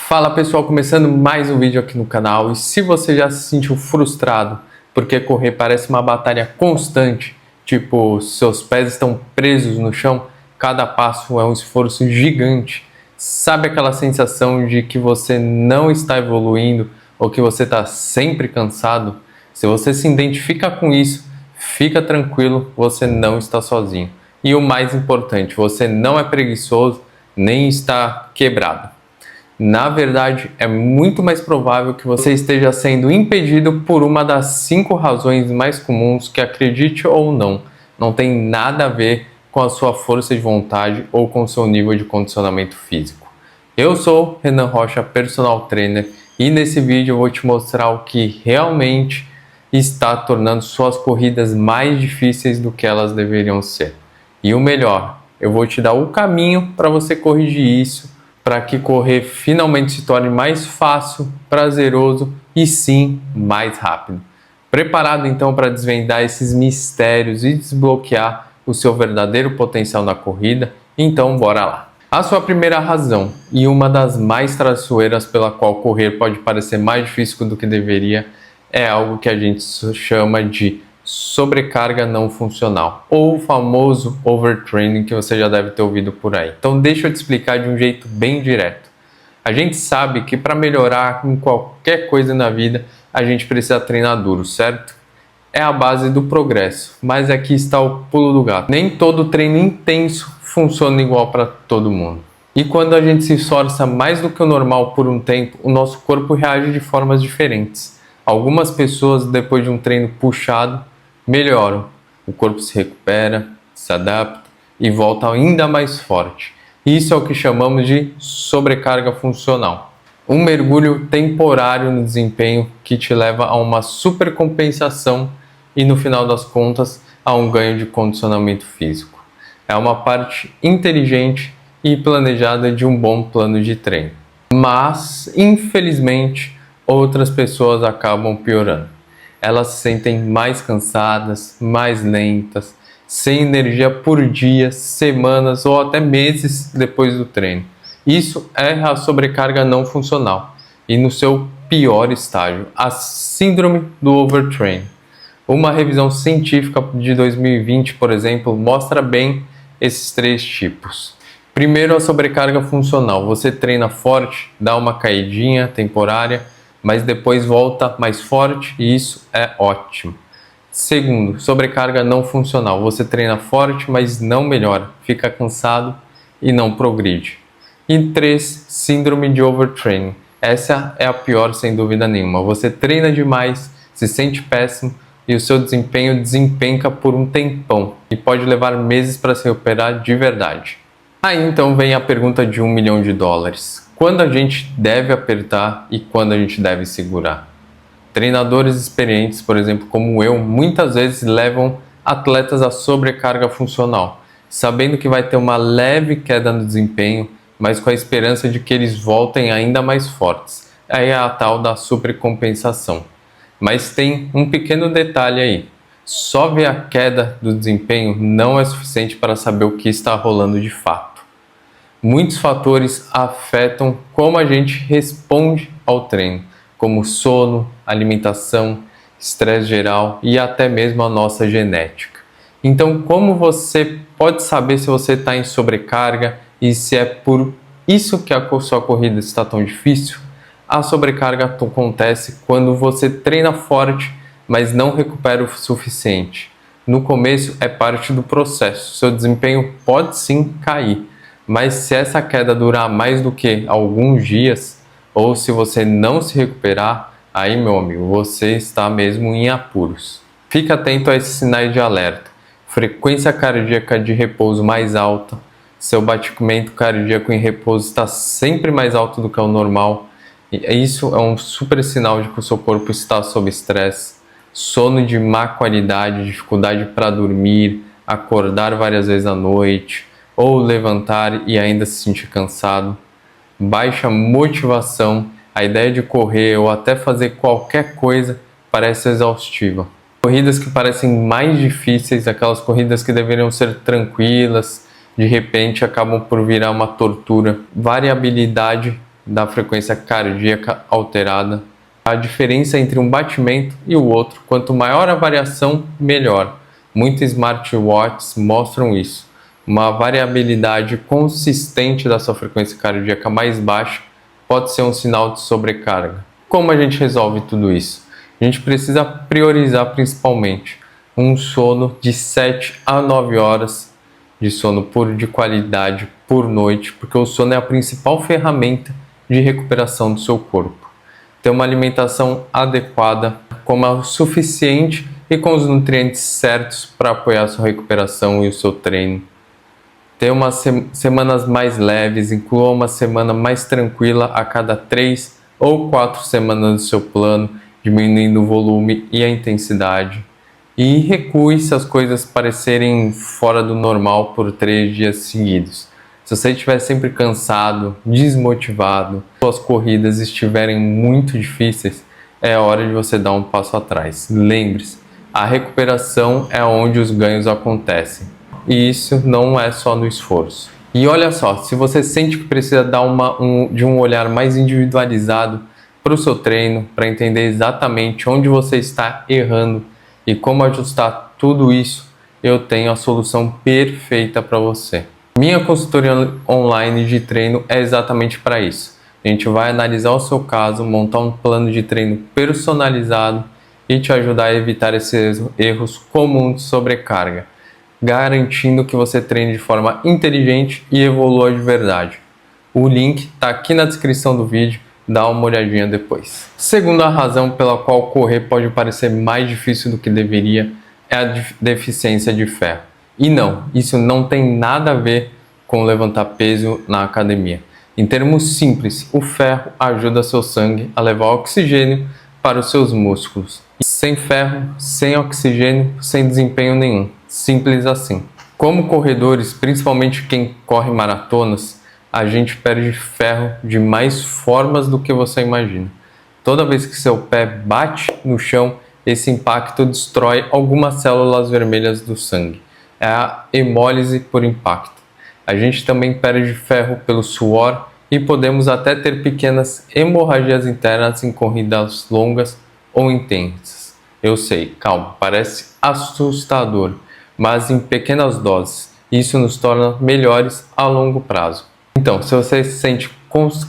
Fala pessoal, começando mais um vídeo aqui no canal. E se você já se sentiu frustrado porque correr parece uma batalha constante, tipo seus pés estão presos no chão, cada passo é um esforço gigante, sabe aquela sensação de que você não está evoluindo ou que você está sempre cansado? Se você se identifica com isso, fica tranquilo, você não está sozinho. E o mais importante, você não é preguiçoso nem está quebrado. Na verdade, é muito mais provável que você esteja sendo impedido por uma das 5 razões mais comuns que, acredite ou não tem nada a ver com a sua força de vontade ou com o seu nível de condicionamento físico. Eu sou Renan Rocha, personal trainer, e nesse vídeo eu vou te mostrar o que realmente está tornando suas corridas mais difíceis do que elas deveriam ser. E o melhor, eu vou te dar o caminho para você corrigir isso, para que correr finalmente se torne mais fácil, prazeroso e sim, mais rápido. Preparado então para desvendar esses mistérios e desbloquear o seu verdadeiro potencial na corrida? Então bora lá! A sua primeira razão, e uma das mais traiçoeiras pela qual correr pode parecer mais difícil do que deveria, é algo que a gente chama de sobrecarga não funcional, ou o famoso overtraining que você já deve ter ouvido por aí. Então deixa eu te explicar de um jeito bem direto. A gente sabe que para melhorar em qualquer coisa na vida, a gente precisa treinar duro, certo? É a base do progresso, mas aqui está o pulo do gato. Nem todo treino intenso funciona igual para todo mundo. E quando a gente se esforça mais do que o normal por um tempo, o nosso corpo reage de formas diferentes. Algumas pessoas, depois de um treino puxado, melhoram, o corpo se recupera, se adapta e volta ainda mais forte. Isso é o que chamamos de sobrecarga funcional. Um mergulho temporário no desempenho que te leva a uma supercompensação e, no final das contas, a um ganho de condicionamento físico. É uma parte inteligente e planejada de um bom plano de treino. Mas, infelizmente, outras pessoas acabam piorando. Elas se sentem mais cansadas, mais lentas, sem energia por dias, semanas ou até meses depois do treino. Isso é a sobrecarga não funcional e no seu pior estágio, a síndrome do overtraining. Uma revisão científica de 2020, por exemplo, mostra bem esses 3 tipos. Primeiro, a sobrecarga funcional. Você treina forte, dá uma caidinha temporária, mas depois volta mais forte e isso é ótimo. Segundo, sobrecarga não funcional. Você treina forte, mas não melhora, fica cansado e não progride. E 3, síndrome de overtraining. Essa é a pior sem dúvida nenhuma. Você treina demais, se sente péssimo e o seu desempenho desempenca por um tempão e pode levar meses para se recuperar de verdade. Aí então vem a pergunta de $1 milhão. Quando a gente deve apertar e quando a gente deve segurar? Treinadores experientes, por exemplo, como eu, muitas vezes levam atletas à sobrecarga funcional, sabendo que vai ter uma leve queda no desempenho, mas com a esperança de que eles voltem ainda mais fortes. Aí é a tal da supercompensação. Mas tem um pequeno detalhe aí. Só ver a queda do desempenho não é suficiente para saber o que está rolando de fato. Muitos fatores afetam como a gente responde ao treino, como sono, alimentação, estresse geral e até mesmo a nossa genética. Então, como você pode saber se você está em sobrecarga e se é por isso que a sua corrida está tão difícil? A sobrecarga acontece quando você treina forte, mas não recupera o suficiente. No começo é parte do processo, seu desempenho pode sim cair. Mas se essa queda durar mais do que alguns dias, ou se você não se recuperar, aí meu amigo, você está mesmo em apuros. Fique atento a esses sinais de alerta. Frequência cardíaca de repouso mais alta, seu batimento cardíaco em repouso está sempre mais alto do que o normal. E isso é um super sinal de que o seu corpo está sob estresse. Sono de má qualidade, dificuldade para dormir, acordar várias vezes à noite, ou levantar e ainda se sentir cansado, baixa motivação, a ideia de correr ou até fazer qualquer coisa parece exaustiva. Corridas que parecem mais difíceis, aquelas corridas que deveriam ser tranquilas, de repente acabam por virar uma tortura. Variabilidade da frequência cardíaca alterada, a diferença entre um batimento e o outro. Quanto maior a variação, melhor. Muitos smartwatches mostram isso. Uma variabilidade consistente da sua frequência cardíaca mais baixa pode ser um sinal de sobrecarga. Como a gente resolve tudo isso? A gente precisa priorizar principalmente um sono de 7 a 9 horas de sono de qualidade por noite, porque o sono é a principal ferramenta de recuperação do seu corpo. Ter uma alimentação adequada, coma o suficiente e com os nutrientes certos para apoiar a sua recuperação e o seu treino. Ter umas semanas mais leves, inclua uma semana mais tranquila a cada 3 ou 4 semanas do seu plano, diminuindo o volume e a intensidade. E recue se as coisas parecerem fora do normal por 3 dias seguidos. Se você estiver sempre cansado, desmotivado, suas corridas estiverem muito difíceis, é hora de você dar um passo atrás. Lembre-se, a recuperação é onde os ganhos acontecem. E isso não é só no esforço. E olha só, se você sente que precisa dar de um olhar mais individualizado para o seu treino, para entender exatamente onde você está errando e como ajustar tudo isso, eu tenho a solução perfeita para você. Minha consultoria online de treino é exatamente para isso. A gente vai analisar o seu caso, montar um plano de treino personalizado e te ajudar a evitar esses erros comuns de sobrecarga, garantindo que você treine de forma inteligente e evolua de verdade. O link está aqui na descrição do vídeo, dá uma olhadinha depois. Segunda razão pela qual correr pode parecer mais difícil do que deveria é a deficiência de ferro. E não, isso não tem nada a ver com levantar peso na academia. Em termos simples, o ferro ajuda seu sangue a levar oxigênio para os seus músculos. Sem ferro, sem oxigênio, sem desempenho nenhum. Simples assim. Como corredores, principalmente quem corre maratonas, a gente perde ferro de mais formas do que você imagina. Toda vez que seu pé bate no chão, esse impacto destrói algumas células vermelhas do sangue. É a hemólise por impacto. A gente também perde ferro pelo suor e podemos até ter pequenas hemorragias internas em corridas longas ou intensas. Eu sei, calma, parece assustador, mas em pequenas doses. Isso nos torna melhores a longo prazo. Então, se você sente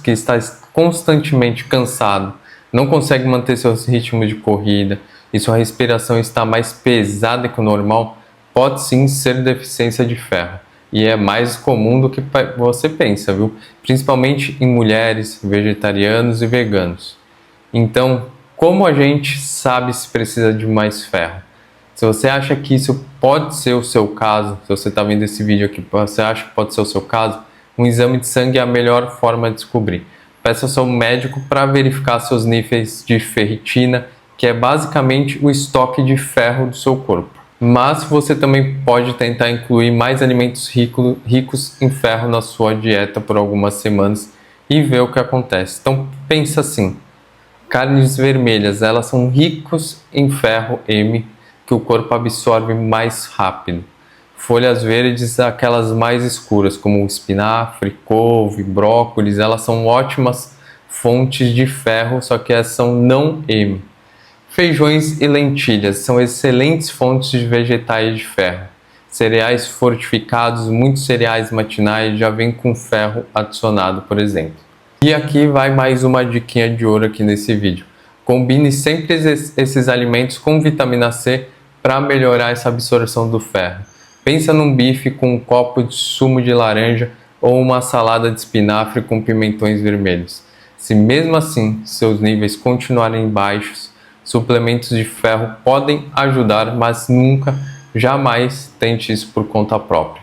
que está constantemente cansado, não consegue manter seus ritmos de corrida e sua respiração está mais pesada que o normal, pode sim ser deficiência de ferro. E é mais comum do que você pensa, viu? Principalmente em mulheres, vegetarianos e veganos. Então, como a gente sabe se precisa de mais ferro? Se você acha que isso pode ser o seu caso, se você está vendo esse vídeo aqui, você acha que pode ser o seu caso, um exame de sangue é a melhor forma de descobrir. Peça ao seu médico para verificar seus níveis de ferritina, que é basicamente o estoque de ferro do seu corpo. Mas você também pode tentar incluir mais alimentos ricos em ferro na sua dieta por algumas semanas e ver o que acontece. Então pensa assim, carnes vermelhas, elas são ricas em ferro M, que o corpo absorve mais rápido. Folhas verdes, aquelas mais escuras, como espinafre, couve, brócolis, elas são ótimas fontes de ferro, só que elas são não M. Feijões e lentilhas são excelentes fontes de vegetais de ferro. Cereais fortificados, muitos cereais matinais já vêm com ferro adicionado, por exemplo. E aqui vai mais uma diquinha de ouro aqui nesse vídeo. Combine sempre esses alimentos com vitamina C para melhorar essa absorção do ferro. Pensa num bife com um copo de sumo de laranja ou uma salada de espinafre com pimentões vermelhos. Se mesmo assim seus níveis continuarem baixos, suplementos de ferro podem ajudar, mas nunca, jamais tente isso por conta própria.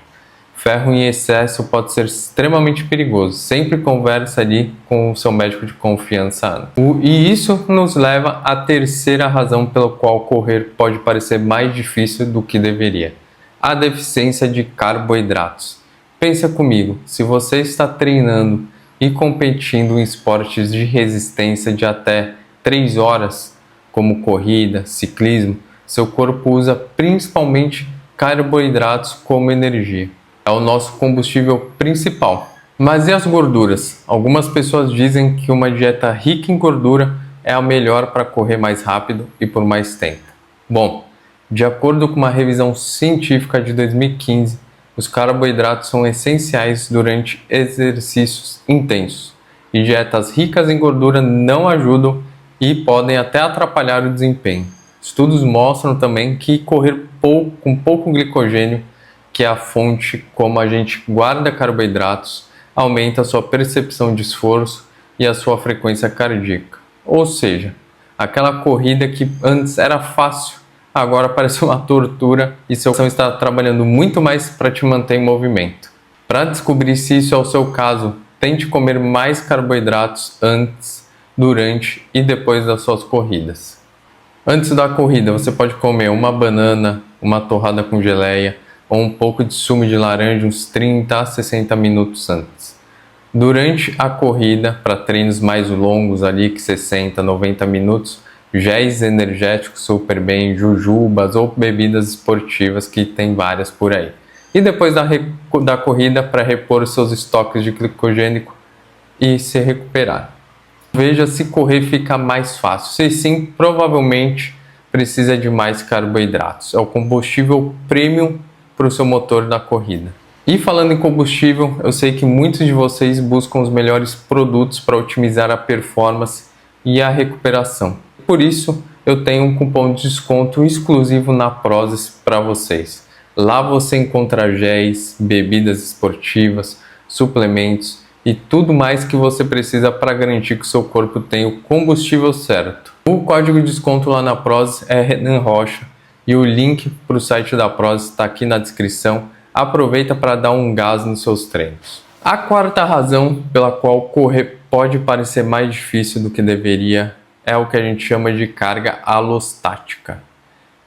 Ferro em excesso pode ser extremamente perigoso. Sempre converse ali com o seu médico de confiança. E isso nos leva à terceira razão pela qual correr pode parecer mais difícil do que deveria. A deficiência de carboidratos. Pensa comigo, se você está treinando e competindo em esportes de resistência de até 3 horas, como corrida, ciclismo, seu corpo usa principalmente carboidratos como energia. É o nosso combustível principal. Mas e as gorduras? Algumas pessoas dizem que uma dieta rica em gordura é a melhor para correr mais rápido e por mais tempo. Bom, de acordo com uma revisão científica de 2015, os carboidratos são essenciais durante exercícios intensos e dietas ricas em gordura não ajudam e podem até atrapalhar o desempenho. Estudos mostram também que correr com pouco glicogênio, que é a fonte como a gente guarda carboidratos, aumenta a sua percepção de esforço e a sua frequência cardíaca. Ou seja, aquela corrida que antes era fácil, agora parece uma tortura e seu coração está trabalhando muito mais para te manter em movimento. Para descobrir se isso é o seu caso, tente comer mais carboidratos antes, durante e depois das suas corridas. Antes da corrida, você pode comer uma banana, uma torrada com geleia ou um pouco de sumo de laranja uns 30 a 60 minutos antes. Durante a corrida, para treinos mais longos ali, que 60, 90 minutos, géis energéticos super bem, jujubas ou bebidas esportivas que tem várias por aí. E depois da corrida, para repor os seus estoques de glicogênio e se recuperar. Veja se correr fica mais fácil. Se sim, provavelmente precisa de mais carboidratos. É o combustível premium para o seu motor da corrida. E falando em combustível, eu sei que muitos de vocês buscam os melhores produtos para otimizar a performance e a recuperação. Por isso, eu tenho um cupom de desconto exclusivo na Prozis para vocês. Lá você encontra géis, bebidas esportivas, suplementos e tudo mais que você precisa para garantir que o seu corpo tenha o combustível certo. O código de desconto lá na Prozis é Renan Rocha e o link para o site da Prozis está aqui na descrição. Aproveita para dar um gás nos seus treinos. A quarta razão pela qual correr pode parecer mais difícil do que deveria é o que a gente chama de carga alostática.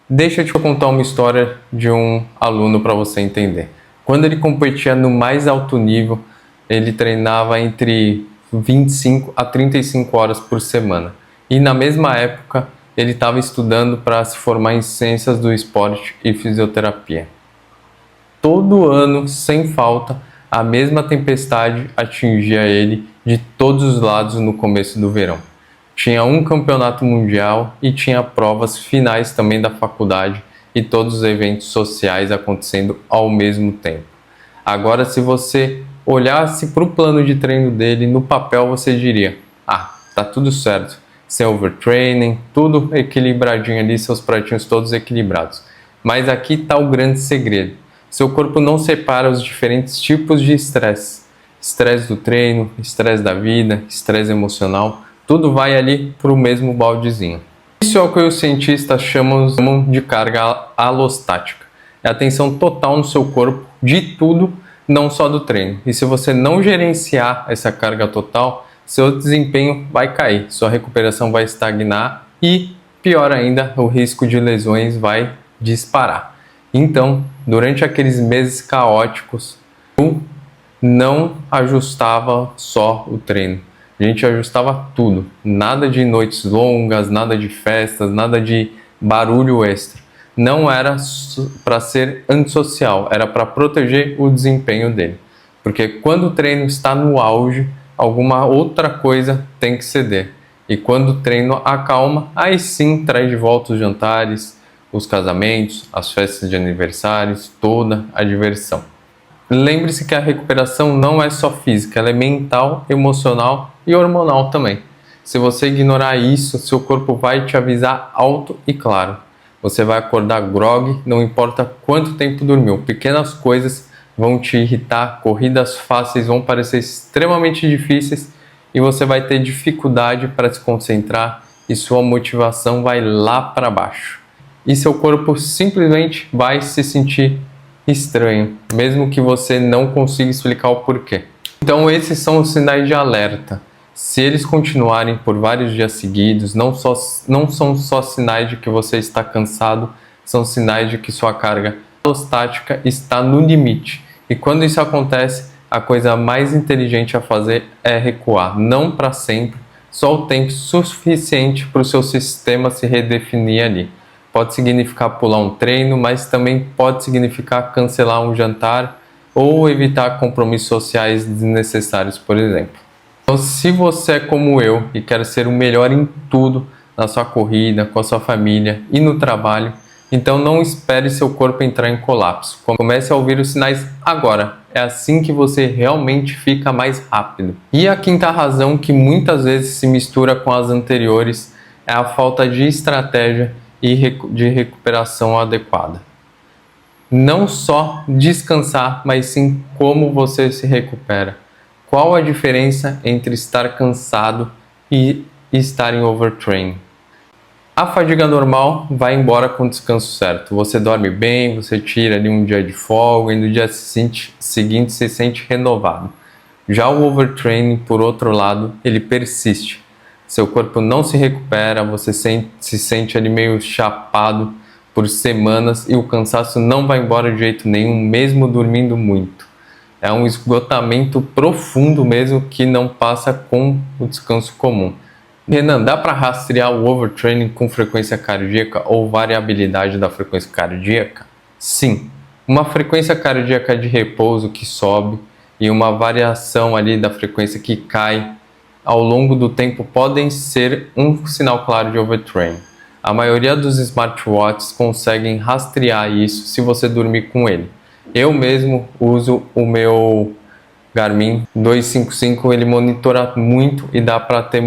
Deixa eu te contar uma história de um aluno para você entender. Quando ele competia no mais alto nível, ele treinava entre 25 a 35 horas por semana. E na mesma época, ele estava estudando para se formar em Ciências do Esporte e Fisioterapia. Todo ano, sem falta, a mesma tempestade atingia ele de todos os lados no começo do verão. Tinha um campeonato mundial e tinha provas finais também da faculdade e todos os eventos sociais acontecendo ao mesmo tempo. Agora, se você olhasse para o plano de treino dele, no papel você diria: tá tudo certo, sem overtraining, tudo equilibradinho ali, seus pratinhos todos equilibrados. Mas aqui está o grande segredo. Seu corpo não separa os diferentes tipos de estresse. Estresse do treino, estresse da vida, estresse emocional, tudo vai ali para o mesmo baldezinho. Isso é o que os cientistas chamam de carga alostática. É a tensão total no seu corpo de tudo, não só do treino. E se você não gerenciar essa carga total, seu desempenho vai cair, sua recuperação vai estagnar e, pior ainda, o risco de lesões vai disparar. Então, durante aqueles meses caóticos, eu não ajustava só o treino. A gente ajustava tudo. Nada de noites longas, nada de festas, nada de barulho extra. Não era para ser antissocial, era para proteger o desempenho dele. Porque quando o treino está no auge, alguma outra coisa tem que ceder. E quando o treino acalma, aí sim traz de volta os jantares, os casamentos, as festas de aniversários, toda a diversão. Lembre-se que a recuperação não é só física, ela é mental, emocional e hormonal também. Se você ignorar isso, seu corpo vai te avisar alto e claro. Você vai acordar grogue, não importa quanto tempo dormiu. Pequenas coisas vão te irritar, corridas fáceis vão parecer extremamente difíceis e você vai ter dificuldade para se concentrar e sua motivação vai lá para baixo. E seu corpo simplesmente vai se sentir estranho, mesmo que você não consiga explicar o porquê. Então esses são os sinais de alerta. Se eles continuarem por vários dias seguidos, não são só sinais de que você está cansado, são sinais de que sua carga alostática está no limite. E quando isso acontece, a coisa mais inteligente a fazer é recuar, não para sempre, só o tempo suficiente para o seu sistema se redefinir ali. Pode significar pular um treino, mas também pode significar cancelar um jantar ou evitar compromissos sociais desnecessários, por exemplo. Então, se você é como eu e quer ser o melhor em tudo na sua corrida, com a sua família e no trabalho, então não espere seu corpo entrar em colapso. Comece a ouvir os sinais agora. É assim que você realmente fica mais rápido. E a quinta razão, que muitas vezes se mistura com as anteriores, é a falta de estratégia e de recuperação adequada. Não só descansar, mas sim como você se recupera. Qual a diferença entre estar cansado e estar em overtraining? A fadiga normal vai embora com o descanso certo. Você dorme bem, você tira ali um dia de folga e no dia seguinte se sente renovado. Já o overtraining, por outro lado, ele persiste. Seu corpo não se recupera, você se sente ali meio chapado por semanas e o cansaço não vai embora de jeito nenhum, mesmo dormindo muito. É um esgotamento profundo mesmo que não passa com o descanso comum. Renan, dá para rastrear o overtraining com frequência cardíaca ou variabilidade da frequência cardíaca? Sim. Uma frequência cardíaca de repouso que sobe e uma variação ali da frequência que cai ao longo do tempo podem ser um sinal claro de overtraining. A maioria dos smartwatches conseguem rastrear isso se você dormir com ele. Eu mesmo uso o meu Garmin 255, ele monitora muito e dá para ter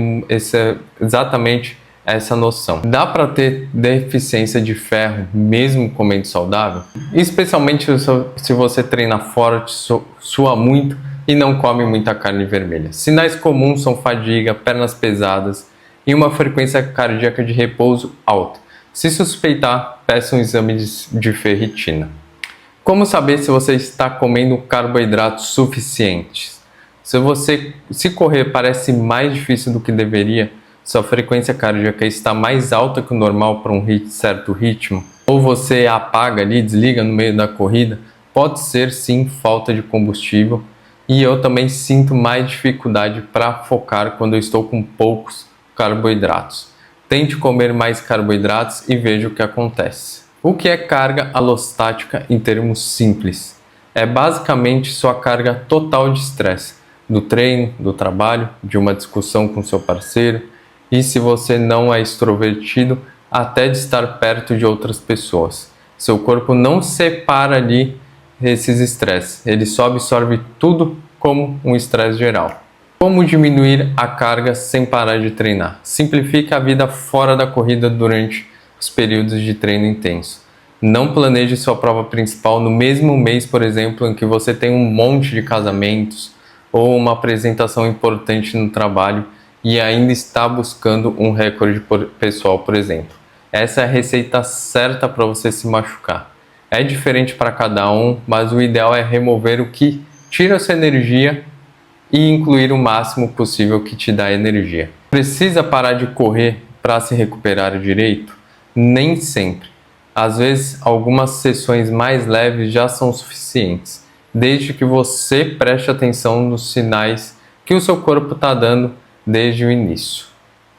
exatamente essa noção. Dá para ter deficiência de ferro mesmo comendo saudável? Especialmente se você treina forte, sua muito e não come muita carne vermelha. Sinais comuns são fadiga, pernas pesadas e uma frequência cardíaca de repouso alta. Se suspeitar, peça um exame de ferritina. Como saber se você está comendo carboidratos suficientes? Se correr parece mais difícil do que deveria, sua frequência cardíaca está mais alta que o normal para um certo ritmo, ou você apaga ali, desliga no meio da corrida, pode ser sim falta de combustível. E eu também sinto mais dificuldade para focar quando eu estou com poucos carboidratos. Tente comer mais carboidratos e veja o que acontece. O que é carga alostática em termos simples? É basicamente sua carga total de estresse, do treino, do trabalho, de uma discussão com seu parceiro e, se você não é extrovertido, até de estar perto de outras pessoas. Seu corpo não separa ali esses estresses, ele só absorve tudo como um estresse geral. Como diminuir a carga sem parar de treinar? Simplifique a vida fora da corrida durante os períodos de treino intenso. Não planeje sua prova principal no mesmo mês, por exemplo, em que você tem um monte de casamentos ou uma apresentação importante no trabalho e ainda está buscando um recorde pessoal, por exemplo. Essa é a receita certa para você se machucar. É diferente para cada um, mas o ideal é remover o que tira essa energia e incluir o máximo possível que te dá energia. Precisa parar de correr para se recuperar direito? Nem sempre. Às vezes, algumas sessões mais leves já são suficientes, desde que você preste atenção nos sinais que o seu corpo está dando desde o início.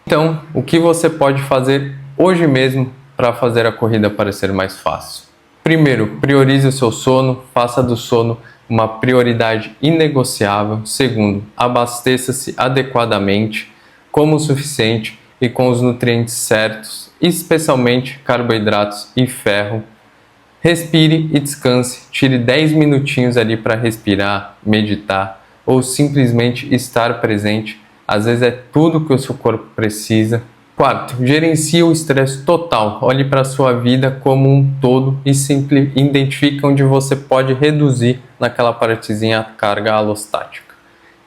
Então, o que você pode fazer hoje mesmo para fazer a corrida parecer mais fácil? Primeiro, priorize o seu sono, faça do sono uma prioridade inegociável. Segundo, abasteça-se adequadamente, coma o suficiente e com os nutrientes certos, especialmente carboidratos e ferro. Respire e descanse, tire 10 minutinhos ali para respirar, meditar ou simplesmente estar presente. Às vezes é tudo que o seu corpo precisa. Quarto, gerencie o estresse total. Olhe para a sua vida como um todo e identifique onde você pode reduzir naquela partezinha a carga alostática.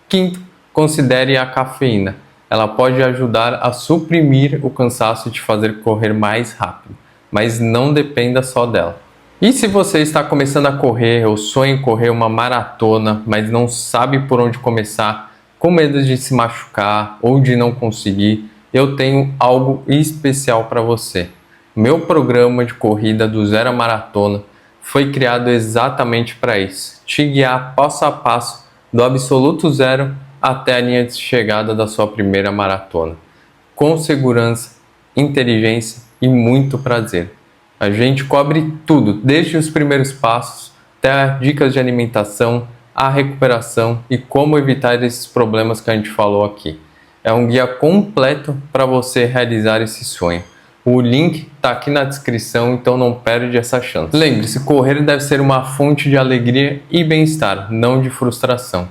Quinto, considere a cafeína. Ela pode ajudar a suprimir o cansaço e te fazer correr mais rápido, mas não dependa só dela. E se você está começando a correr ou sonha em correr uma maratona, mas não sabe por onde começar, com medo de se machucar ou de não conseguir, eu tenho algo especial para você. Meu programa de corrida do zero à maratona foi criado exatamente para isso. Te guiar passo a passo do absoluto zero até a linha de chegada da sua primeira maratona. Com segurança, inteligência e muito prazer. A gente cobre tudo, desde os primeiros passos, até dicas de alimentação, a recuperação e como evitar esses problemas que a gente falou aqui. É um guia completo para você realizar esse sonho. O link está aqui na descrição, então não perde essa chance. Lembre-se, correr deve ser uma fonte de alegria e bem-estar, não de frustração.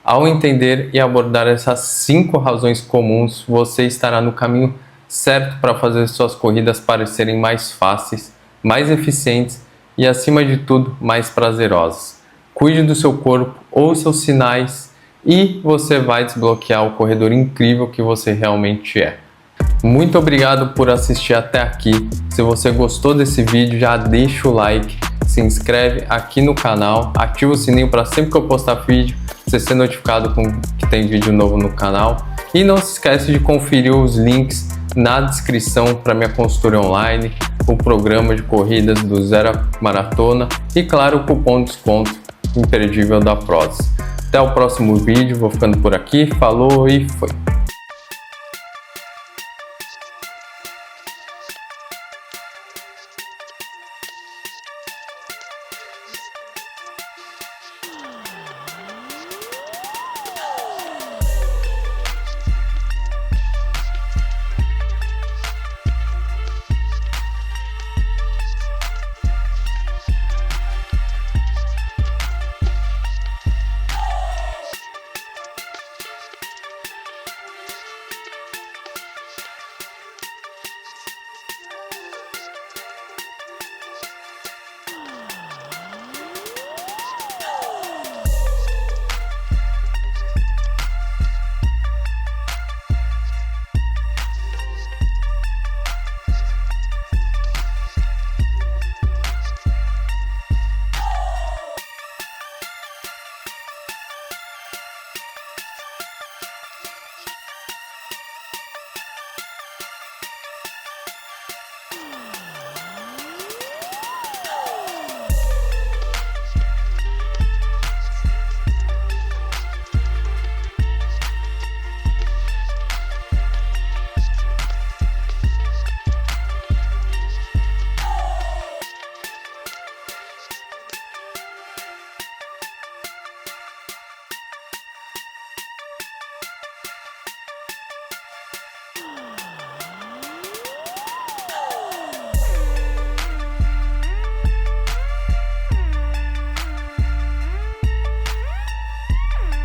Ao entender e abordar essas 5 razões comuns, você estará no caminho certo para fazer suas corridas parecerem mais fáceis, mais eficientes e, acima de tudo, mais prazerosas. Cuide do seu corpo, ouça os sinais e você vai desbloquear o corredor incrível que você realmente é. Muito obrigado por assistir até aqui. Se você gostou desse vídeo, já deixa o like, se inscreve aqui no canal, ativa o sininho para sempre que eu postar vídeo, você ser notificado com que tem vídeo novo no canal. E não se esquece de conferir os links na descrição para minha consultoria online, o programa de corridas do Zero Maratona e, claro, o cupom de desconto imperdível da Prozis. Até o próximo vídeo, vou ficando por aqui, falou e foi!